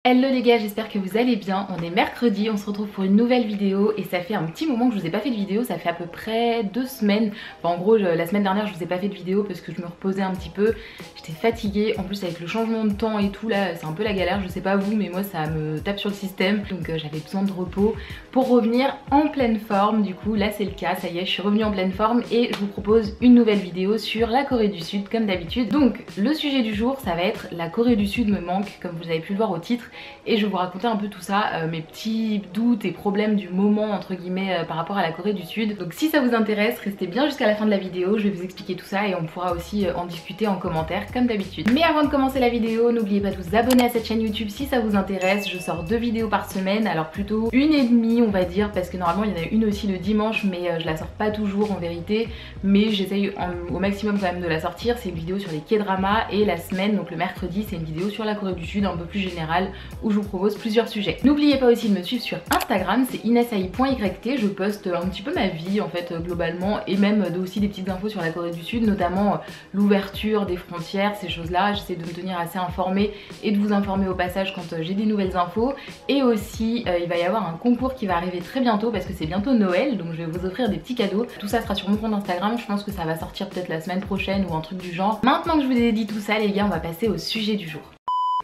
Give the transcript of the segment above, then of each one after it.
Hello les gars, j'espère que vous allez bien. On est mercredi, on se retrouve pour une nouvelle vidéo et ça fait un petit moment que je vous ai pas fait de vidéo, ça fait à peu près 2 semaines. Enfin, en gros, la semaine dernière je vous ai pas fait de vidéo parce que je me reposais un petit peu, j'étais fatiguée. En plus avec le changement de temps et tout là, c'est un peu la galère, je sais pas vous mais moi ça me tape sur le système. Donc j'avais besoin de repos pour revenir en pleine forme. Du coup là c'est le cas, ça y est, je suis revenue en pleine forme et je vous propose une nouvelle vidéo sur la Corée du Sud comme d'habitude. Donc le sujet du jour ça va être la Corée du Sud me manque, comme vous avez pu le voir au titre. Et je vais vous raconter un peu tout ça, mes petits doutes et problèmes du moment entre guillemets par rapport à la Corée du Sud. Donc si ça vous intéresse, restez bien jusqu'à la fin de la vidéo, je vais vous expliquer tout ça et on pourra aussi en discuter en commentaire comme d'habitude. Mais avant de commencer la vidéo, n'oubliez pas de vous abonner à cette chaîne YouTube si ça vous intéresse. Je sors 2 vidéos par semaine, alors plutôt 1,5 on va dire, parce que normalement il y en a une aussi le dimanche mais je la sors pas toujours en vérité, mais j'essaye au maximum quand même de la sortir. C'est une vidéo sur les K-dramas et la semaine, donc le mercredi, c'est une vidéo sur la Corée du Sud un peu plus générale où je vous propose plusieurs sujets. N'oubliez pas aussi de me suivre sur Instagram, c'est inessai.yt, je poste un petit peu ma vie en fait globalement et même aussi des petites infos sur la Corée du Sud, notamment l'ouverture des frontières, ces choses là. J'essaie de me tenir assez informée et de vous informer au passage quand j'ai des nouvelles infos. Et aussi il va y avoir un concours qui va arriver très bientôt parce que c'est bientôt Noël, donc je vais vous offrir des petits cadeaux. Tout ça sera sur mon compte Instagram, je pense que ça va sortir peut-être la semaine prochaine ou un truc du genre. Maintenant que je vous ai dit tout ça les gars, on va passer au sujet du jour.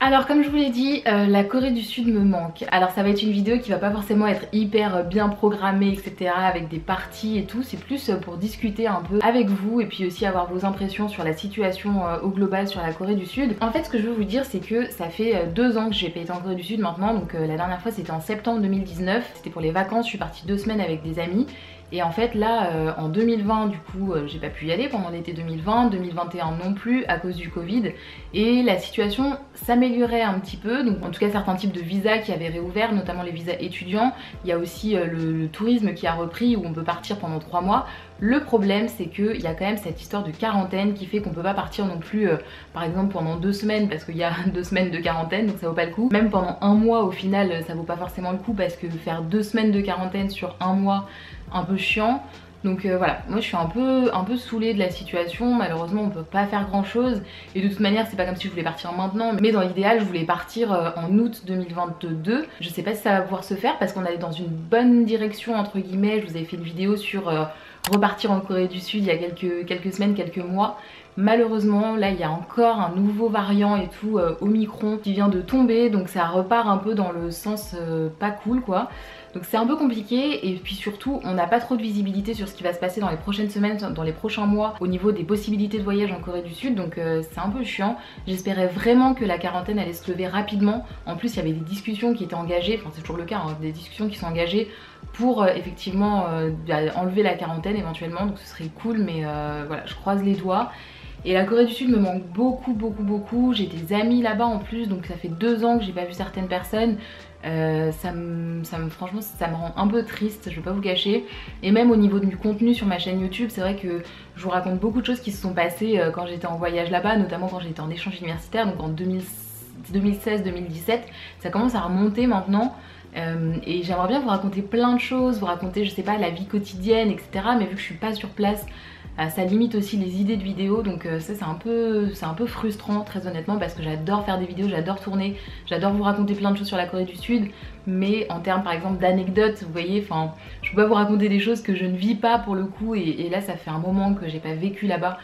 Alors comme je vous l'ai dit, la Corée du Sud me manque. Alors ça va être une vidéo qui va pas forcément être hyper bien programmée etc, avec des parties et tout. C'est plus pour discuter un peu avec vous et puis aussi avoir vos impressions sur la situation au global sur la Corée du Sud. En fait ce que je veux vous dire c'est que ça fait 2 ans que j'ai pas été en Corée du Sud maintenant. Donc la dernière fois c'était en septembre 2019, c'était pour les vacances, je suis partie 2 semaines avec des amis. Et en fait là en 2020 du coup j'ai pas pu y aller pendant l'été 2020, 2021 non plus à cause du Covid. Et la situation s'améliorait un petit peu, donc en tout cas certains types de visas qui avaient réouvert, notamment les visas étudiants. Il y a aussi le tourisme qui a repris où on peut partir pendant 3 mois. Le problème c'est qu'il y a quand même cette histoire de quarantaine qui fait qu'on peut pas partir non plus par exemple pendant 2 semaines parce qu'il y a 2 semaines de quarantaine, donc ça vaut pas le coup. Même pendant 1 mois au final ça vaut pas forcément le coup parce que faire 2 semaines de quarantaine sur 1 mois, un peu chiant. Donc voilà, moi je suis un peu saoulée de la situation, malheureusement on peut pas faire grand chose et de toute manière c'est pas comme si je voulais partir maintenant, mais dans l'idéal je voulais partir en août 2022. Je sais pas si ça va pouvoir se faire parce qu'on allait dans une bonne direction entre guillemets. Je vous avais fait une vidéo sur repartir en Corée du Sud il y a quelques semaines, quelques mois. Malheureusement là il y a encore un nouveau variant et tout, Omicron, qui vient de tomber, donc ça repart un peu dans le sens pas cool quoi. Donc c'est un peu compliqué et puis surtout on n'a pas trop de visibilité sur ce qui va se passer dans les prochaines semaines, dans les prochains mois au niveau des possibilités de voyage en Corée du Sud, donc c'est un peu chiant. J'espérais vraiment que la quarantaine allait se lever rapidement. En plus il y avait des discussions qui étaient engagées, enfin c'est toujours le cas, hein, des discussions qui sont engagées pour effectivement enlever la quarantaine éventuellement, donc ce serait cool, mais voilà, je croise les doigts. Et la Corée du Sud me manque beaucoup. J'ai des amis là-bas en plus, donc ça fait 2 ans que j'ai pas vu certaines personnes. Franchement ça me rend un peu triste, je vais pas vous cacher. Et même au niveau du contenu sur ma chaîne YouTube, c'est vrai que je vous raconte beaucoup de choses qui se sont passées quand j'étais en voyage là-bas, notamment quand j'étais en échange universitaire, donc en 2016-2017. Ça commence à remonter maintenant. Et j'aimerais bien vous raconter plein de choses, vous raconter je sais pas la vie quotidienne etc, mais vu que je suis pas sur place, ça limite aussi les idées de vidéos, donc ça c'est un peu frustrant très honnêtement, parce que j'adore faire des vidéos, j'adore tourner, j'adore vous raconter plein de choses sur la Corée du Sud, mais en termes par exemple d'anecdotes, vous voyez, enfin je peux pas vous raconter des choses que je ne vis pas pour le coup, et là ça fait un moment que j'ai pas vécu là-bas.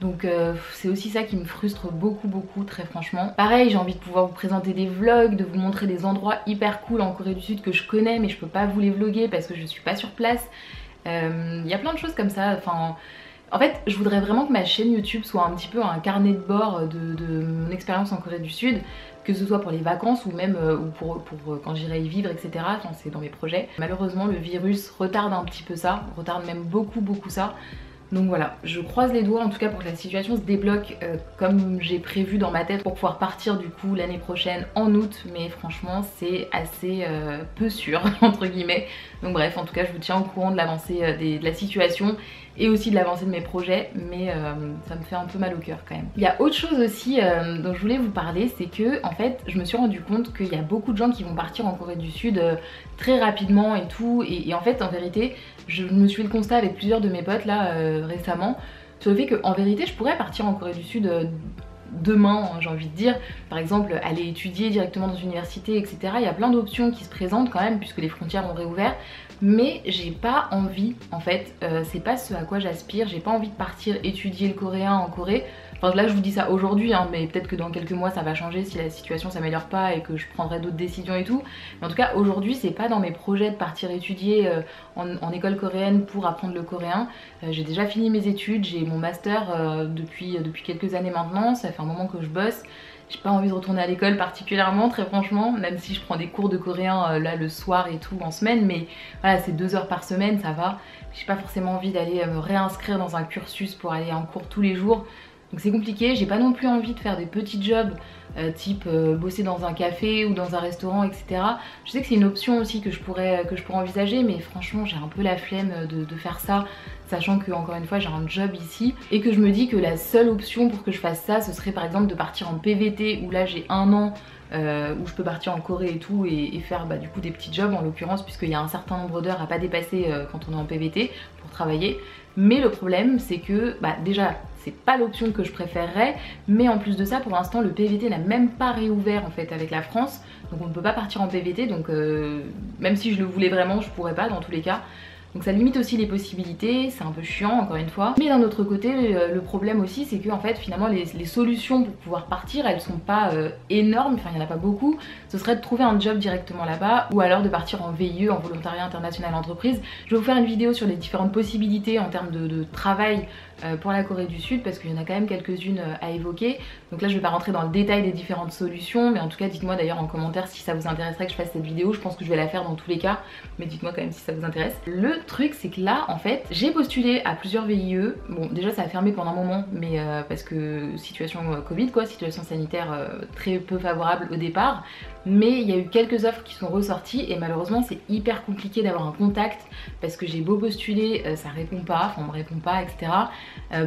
Donc c'est aussi ça qui me frustre beaucoup très franchement. Pareil, j'ai envie de pouvoir vous présenter des vlogs, de vous montrer des endroits hyper cool en Corée du Sud que je connais mais je peux pas vous les vlogger parce que je suis pas sur place. Il y a plein de choses comme ça, enfin... En fait, je voudrais vraiment que ma chaîne YouTube soit un petit peu un carnet de bord de mon expérience en Corée du Sud, que ce soit pour les vacances ou même pour quand j'irai y vivre etc, enfin, c'est dans mes projets. Malheureusement le virus retarde un petit peu ça, retarde même beaucoup ça. Donc voilà, je croise les doigts en tout cas pour que la situation se débloque comme j'ai prévu dans ma tête pour pouvoir partir du coup l'année prochaine en août, mais franchement c'est assez peu sûr entre guillemets. Donc bref, en tout cas je vous tiens au courant de l'avancée de la situation et aussi de l'avancée de mes projets, mais ça me fait un peu mal au cœur quand même. Il y a autre chose aussi dont je voulais vous parler, c'est que en fait je me suis rendu compte qu'il y a beaucoup de gens qui vont partir en Corée du Sud très rapidement et tout, et en fait en vérité je me suis fait le constat avec plusieurs de mes potes là récemment sur le fait qu'en vérité je pourrais partir en Corée du Sud demain, hein, j'ai envie de dire. Par exemple, aller étudier directement dans une université, etc. Il y a plein d'options qui se présentent quand même puisque les frontières ont réouvert. Mais j'ai pas envie, en fait, c'est pas ce à quoi j'aspire. J'ai pas envie de partir étudier le coréen en Corée. Enfin là je vous dis ça aujourd'hui, hein, mais peut-être que dans quelques mois ça va changer si la situation s'améliore pas et que je prendrai d'autres décisions et tout. Mais en tout cas aujourd'hui c'est pas dans mes projets de partir étudier en école coréenne pour apprendre le coréen. J'ai déjà fini mes études, j'ai mon master depuis quelques années maintenant, ça fait un moment que je bosse. J'ai pas envie de retourner à l'école particulièrement, très franchement, même si je prends des cours de coréen là le soir et tout en semaine, mais voilà c'est 2 heures par semaine, ça va. J'ai pas forcément envie d'aller me réinscrire dans un cursus pour aller en cours tous les jours. Donc c'est compliqué, j'ai pas non plus envie de faire des petits jobs type bosser dans un café ou dans un restaurant, etc. Je sais que c'est une option aussi que je pourrais envisager, mais franchement j'ai un peu la flemme de faire ça, sachant que encore une fois j'ai un job ici et que je me dis que la seule option pour que je fasse ça ce serait par exemple de partir en PVT où là j'ai 1 an où je peux partir en Corée et tout et faire du coup des petits jobs en l'occurrence puisqu'il y a un certain nombre d'heures à pas dépasser quand on est en PVT pour travailler. Mais le problème c'est que déjà c'est pas l'option que je préférerais, mais en plus de ça pour l'instant le PVT n'a même pas réouvert en fait avec la France, donc on ne peut pas partir en PVT, donc même si je le voulais vraiment je pourrais pas dans tous les cas. Donc ça limite aussi les possibilités, c'est un peu chiant encore une fois. Mais d'un autre côté, le problème aussi c'est que en fait finalement les solutions pour pouvoir partir elles sont pas énormes, enfin il n'y en a pas beaucoup. Ce serait de trouver un job directement là-bas ou alors de partir en VIE, en volontariat international entreprise. Je vais vous faire une vidéo sur les différentes possibilités en termes de travail pour la Corée du Sud parce qu'il y en a quand même quelques-unes à évoquer. Donc là je vais pas rentrer dans le détail des différentes solutions, mais en tout cas dites-moi d'ailleurs en commentaire si ça vous intéresserait que je fasse cette vidéo. Je pense que je vais la faire dans tous les cas, mais dites-moi quand même si ça vous intéresse. Le truc c'est que là en fait j'ai postulé à plusieurs VIE. Bon déjà ça a fermé pendant un moment, mais parce que situation Covid quoi, situation sanitaire très peu favorable au départ. Mais il y a eu quelques offres qui sont ressorties et malheureusement c'est hyper compliqué d'avoir un contact parce que j'ai beau postuler, ça répond pas, enfin on me répond pas, etc.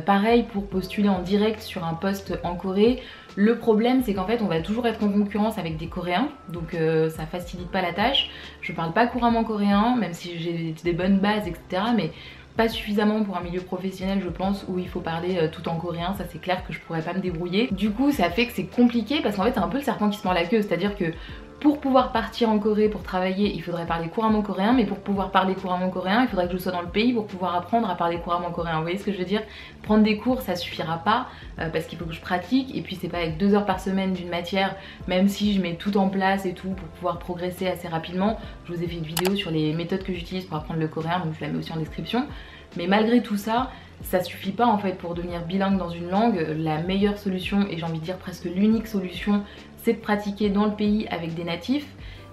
Pareil pour postuler en direct sur un poste en Corée. Le problème c'est qu'en fait on va toujours être en concurrence avec des Coréens, donc ça facilite pas la tâche. Je parle pas couramment coréen, même si j'ai des bonnes bases, etc. Mais pas suffisamment pour un milieu professionnel je pense où il faut parler tout en coréen, ça c'est clair que je pourrais pas me débrouiller. Du coup ça fait que c'est compliqué parce qu'en fait c'est un peu le serpent qui se mord la queue, c'est-à-dire que pour pouvoir partir en Corée pour travailler il faudrait parler couramment coréen, mais pour pouvoir parler couramment coréen il faudrait que je sois dans le pays pour pouvoir apprendre à parler couramment coréen. Vous voyez ce que je veux dire? Prendre des cours ça suffira pas parce qu'il faut que je pratique et puis c'est pas avec 2 heures par semaine d'une matière, même si je mets tout en place et tout pour pouvoir progresser assez rapidement. Je vous ai fait une vidéo sur les méthodes que j'utilise pour apprendre le coréen, donc je la mets aussi en description. Mais malgré tout ça, ça suffit pas en fait pour devenir bilingue dans une langue. La meilleure solution, et j'ai envie de dire presque l'unique solution, c'est de pratiquer dans le pays avec des natifs.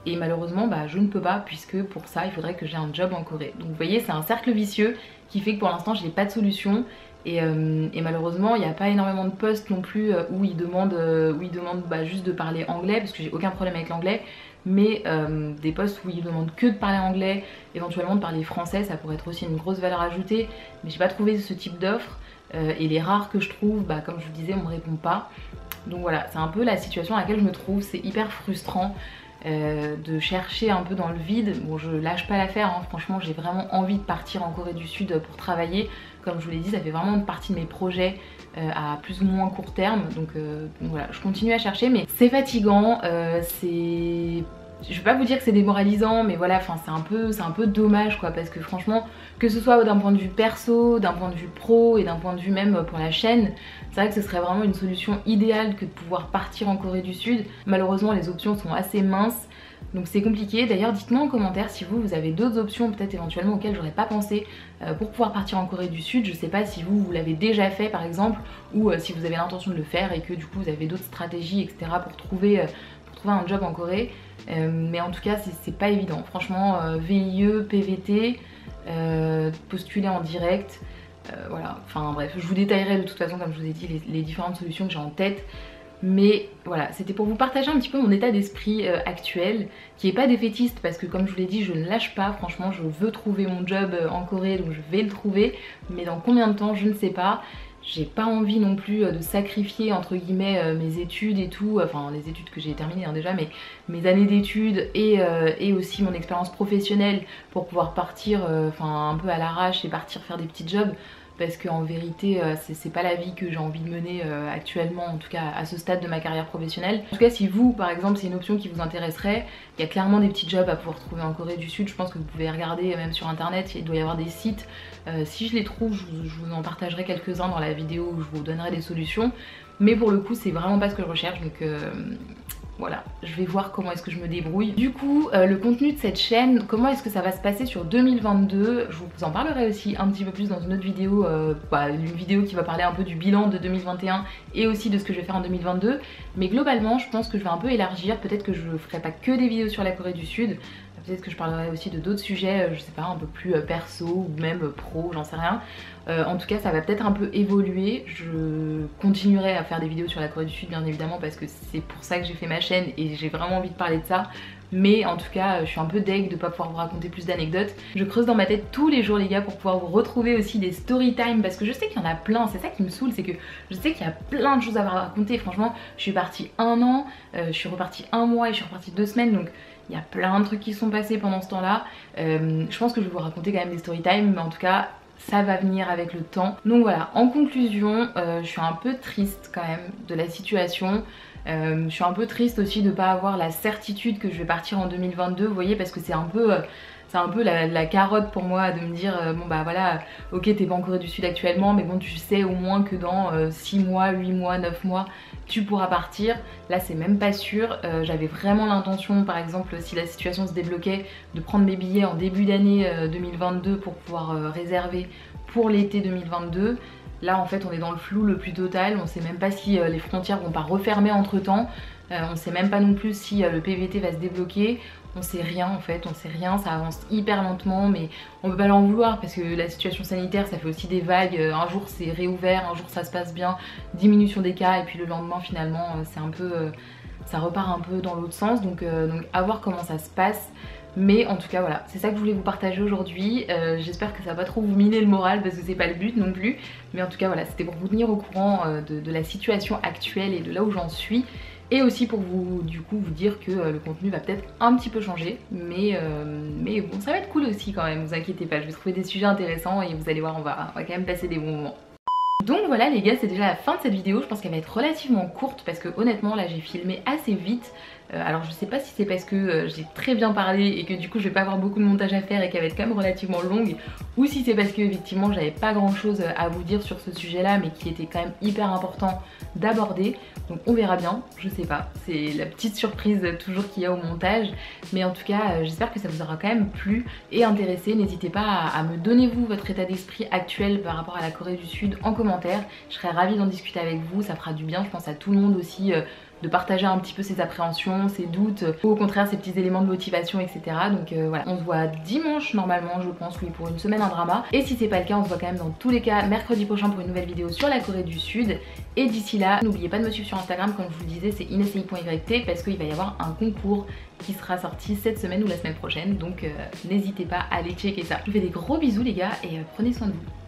Et malheureusement je ne peux pas puisque pour ça il faudrait que j'ai un job en Corée. Donc vous voyez c'est un cercle vicieux qui fait que pour l'instant je n'ai pas de solution. Et malheureusement il n'y a pas énormément de postes non plus où ils demandent, juste de parler anglais parce que j'ai aucun problème avec l'anglais. Mais des postes où ils demandent que de parler anglais, éventuellement de parler français, ça pourrait être aussi une grosse valeur ajoutée. Mais j'ai pas trouvé ce type d'offre et les rares que je trouve, comme je vous disais, on me répond pas. Donc voilà, c'est un peu la situation à laquelle je me trouve, c'est hyper frustrant. De chercher un peu dans le vide. Bon je lâche pas l'affaire hein. Franchement j'ai vraiment envie de partir en Corée du Sud pour travailler. Comme je vous l'ai dit ça fait vraiment une partie de mes projets à plus ou moins court terme. Donc voilà je continue à chercher mais c'est fatigant, je vais pas vous dire que c'est démoralisant mais voilà c'est un peu dommage quoi, parce que franchement que ce soit d'un point de vue perso, d'un point de vue pro et d'un point de vue même pour la chaîne, c'est vrai que ce serait vraiment une solution idéale que de pouvoir partir en Corée du Sud. Malheureusement les options sont assez minces donc c'est compliqué. D'ailleurs dites-moi en commentaire si vous avez d'autres options peut-être éventuellement auxquelles j'aurais pas pensé pour pouvoir partir en Corée du Sud. Je sais pas si vous l'avez déjà fait par exemple ou si vous avez l'intention de le faire et que du coup vous avez d'autres stratégies etc pour trouver un job en Corée. Mais en tout cas c'est pas évident. Franchement VIE, PVT, postuler en direct, voilà, enfin bref, je vous détaillerai de toute façon comme je vous ai dit les différentes solutions que j'ai en tête. Mais voilà, c'était pour vous partager un petit peu mon état d'esprit actuel, qui est pas défaitiste parce que comme je vous l'ai dit, je ne lâche pas, franchement je veux trouver mon job en Corée donc je vais le trouver, mais dans combien de temps je ne sais pas. J'ai pas envie non plus de sacrifier entre guillemets mes études et tout, enfin les études que j'ai terminées hein, déjà, mais mes années d'études et aussi mon expérience professionnelle pour pouvoir partir un peu à l'arrache et partir faire des petits jobs. parce qu'en vérité c'est pas la vie que j'ai envie de mener actuellement, en tout cas à ce stade de ma carrière professionnelle. En tout cas si vous par exemple c'est une option qui vous intéresserait, il y a clairement des petits jobs à pouvoir trouver en Corée du Sud. Je pense que vous pouvez regarder même sur internet, il doit y avoir des sites. Si je les trouve, je vous en partagerai quelques-uns dans la vidéo où je vous donnerai des solutions. Mais pour le coup c'est vraiment pas ce que je recherche, donc voilà, je vais voir comment est-ce que je me débrouille. Du coup, le contenu de cette chaîne, comment est-ce que ça va se passer sur 2022? Je vous en parlerai aussi un petit peu plus dans une autre vidéo, une vidéo qui va parler un peu du bilan de 2021 et aussi de ce que je vais faire en 2022. Mais globalement, je pense que je vais un peu élargir. Peut-être que je ferai pas que des vidéos sur la Corée du Sud. Peut-être que je parlerai aussi de d'autres sujets, je sais pas, un peu plus perso ou même pro, j'en sais rien. En tout cas, ça va peut-être un peu évoluer. Je continuerai à faire des vidéos sur la Corée du Sud, bien évidemment, parce que c'est pour ça que j'ai fait ma chaîne et j'ai vraiment envie de parler de ça. Mais en tout cas, je suis un peu deg de pas pouvoir vous raconter plus d'anecdotes. Je creuse dans ma tête tous les jours les gars pour pouvoir vous retrouver aussi des story time, parce que je sais qu'il y en a plein. C'est ça qui me saoule, c'est que je sais qu'il y a plein de choses à vous raconter. Franchement, je suis partie 1 an, je suis repartie 1 mois et je suis repartie 2 semaines, donc il y a plein de trucs qui sont passés pendant ce temps-là. Je pense que je vais vous raconter quand même des story time, mais en tout cas ça va venir avec le temps. Donc voilà, en conclusion, je suis un peu triste quand même de la situation. Je suis un peu triste aussi de ne pas avoir la certitude que je vais partir en 2022, vous voyez, parce que c'est un peu la carotte pour moi de me dire bon bah voilà, ok t'es pas en Corée du Sud actuellement, mais bon tu sais au moins que dans 6 mois, 8 mois, 9 mois tu pourras partir. Là c'est même pas sûr. J'avais vraiment l'intention par exemple si la situation se débloquait de prendre mes billets en début d'année 2022 pour pouvoir réserver pour l'été 2022. Là en fait on est dans le flou le plus total, on sait même pas si les frontières vont pas refermer entre temps, on sait même pas non plus si le PVT va se débloquer, on sait rien en fait, on sait rien, ça avance hyper lentement, mais on peut pas l'en vouloir parce que la situation sanitaire ça fait aussi des vagues, un jour c'est réouvert, un jour ça se passe bien, diminution des cas et puis le lendemain finalement c'est un peu, ça repart un peu dans l'autre sens, donc à voir comment ça se passe. Mais en tout cas voilà, c'est ça que je voulais vous partager aujourd'hui. J'espère que ça va pas trop vous miner le moral parce que c'est pas le but non plus. Mais en tout cas voilà, c'était pour vous tenir au courant de la situation actuelle et de là où j'en suis. Et aussi pour vous du coup vous dire que le contenu va peut-être un petit peu changer. Mais bon, ça va être cool aussi quand même, vous inquiétez pas. Je vais trouver des sujets intéressants et vous allez voir, on va quand même passer des bons moments. Donc voilà les gars, c'est déjà la fin de cette vidéo. Je pense qu'elle va être relativement courte parce que honnêtement là j'ai filmé assez vite. Alors je sais pas si c'est parce que j'ai très bien parlé et que du coup je vais pas avoir beaucoup de montage à faire et qu'elle va être quand même relativement longue, ou si c'est parce que effectivement j'avais pas grand chose à vous dire sur ce sujet là mais qui était quand même hyper important d'aborder. Donc on verra bien, je sais pas, c'est la petite surprise toujours qu'il y a au montage. Mais en tout cas j'espère que ça vous aura quand même plu et intéressé. N'hésitez pas à me donner vous votre état d'esprit actuel par rapport à la Corée du Sud en commentaire. Je serais ravie d'en discuter avec vous, ça fera du bien je pense à tout le monde aussi de partager un petit peu ses appréhensions, ses doutes, ou au contraire ses petits éléments de motivation, etc. Donc voilà, on se voit dimanche normalement, je pense, oui, pour une semaine un drama. Et si c'est pas le cas, on se voit quand même dans tous les cas mercredi prochain pour une nouvelle vidéo sur la Corée du Sud. Et d'ici là, n'oubliez pas de me suivre sur Instagram, comme je vous le disais, c'est inesi.yt, parce qu'il va y avoir un concours qui sera sorti cette semaine ou la semaine prochaine. Donc n'hésitez pas à aller checker ça. Je vous fais des gros bisous les gars et prenez soin de vous.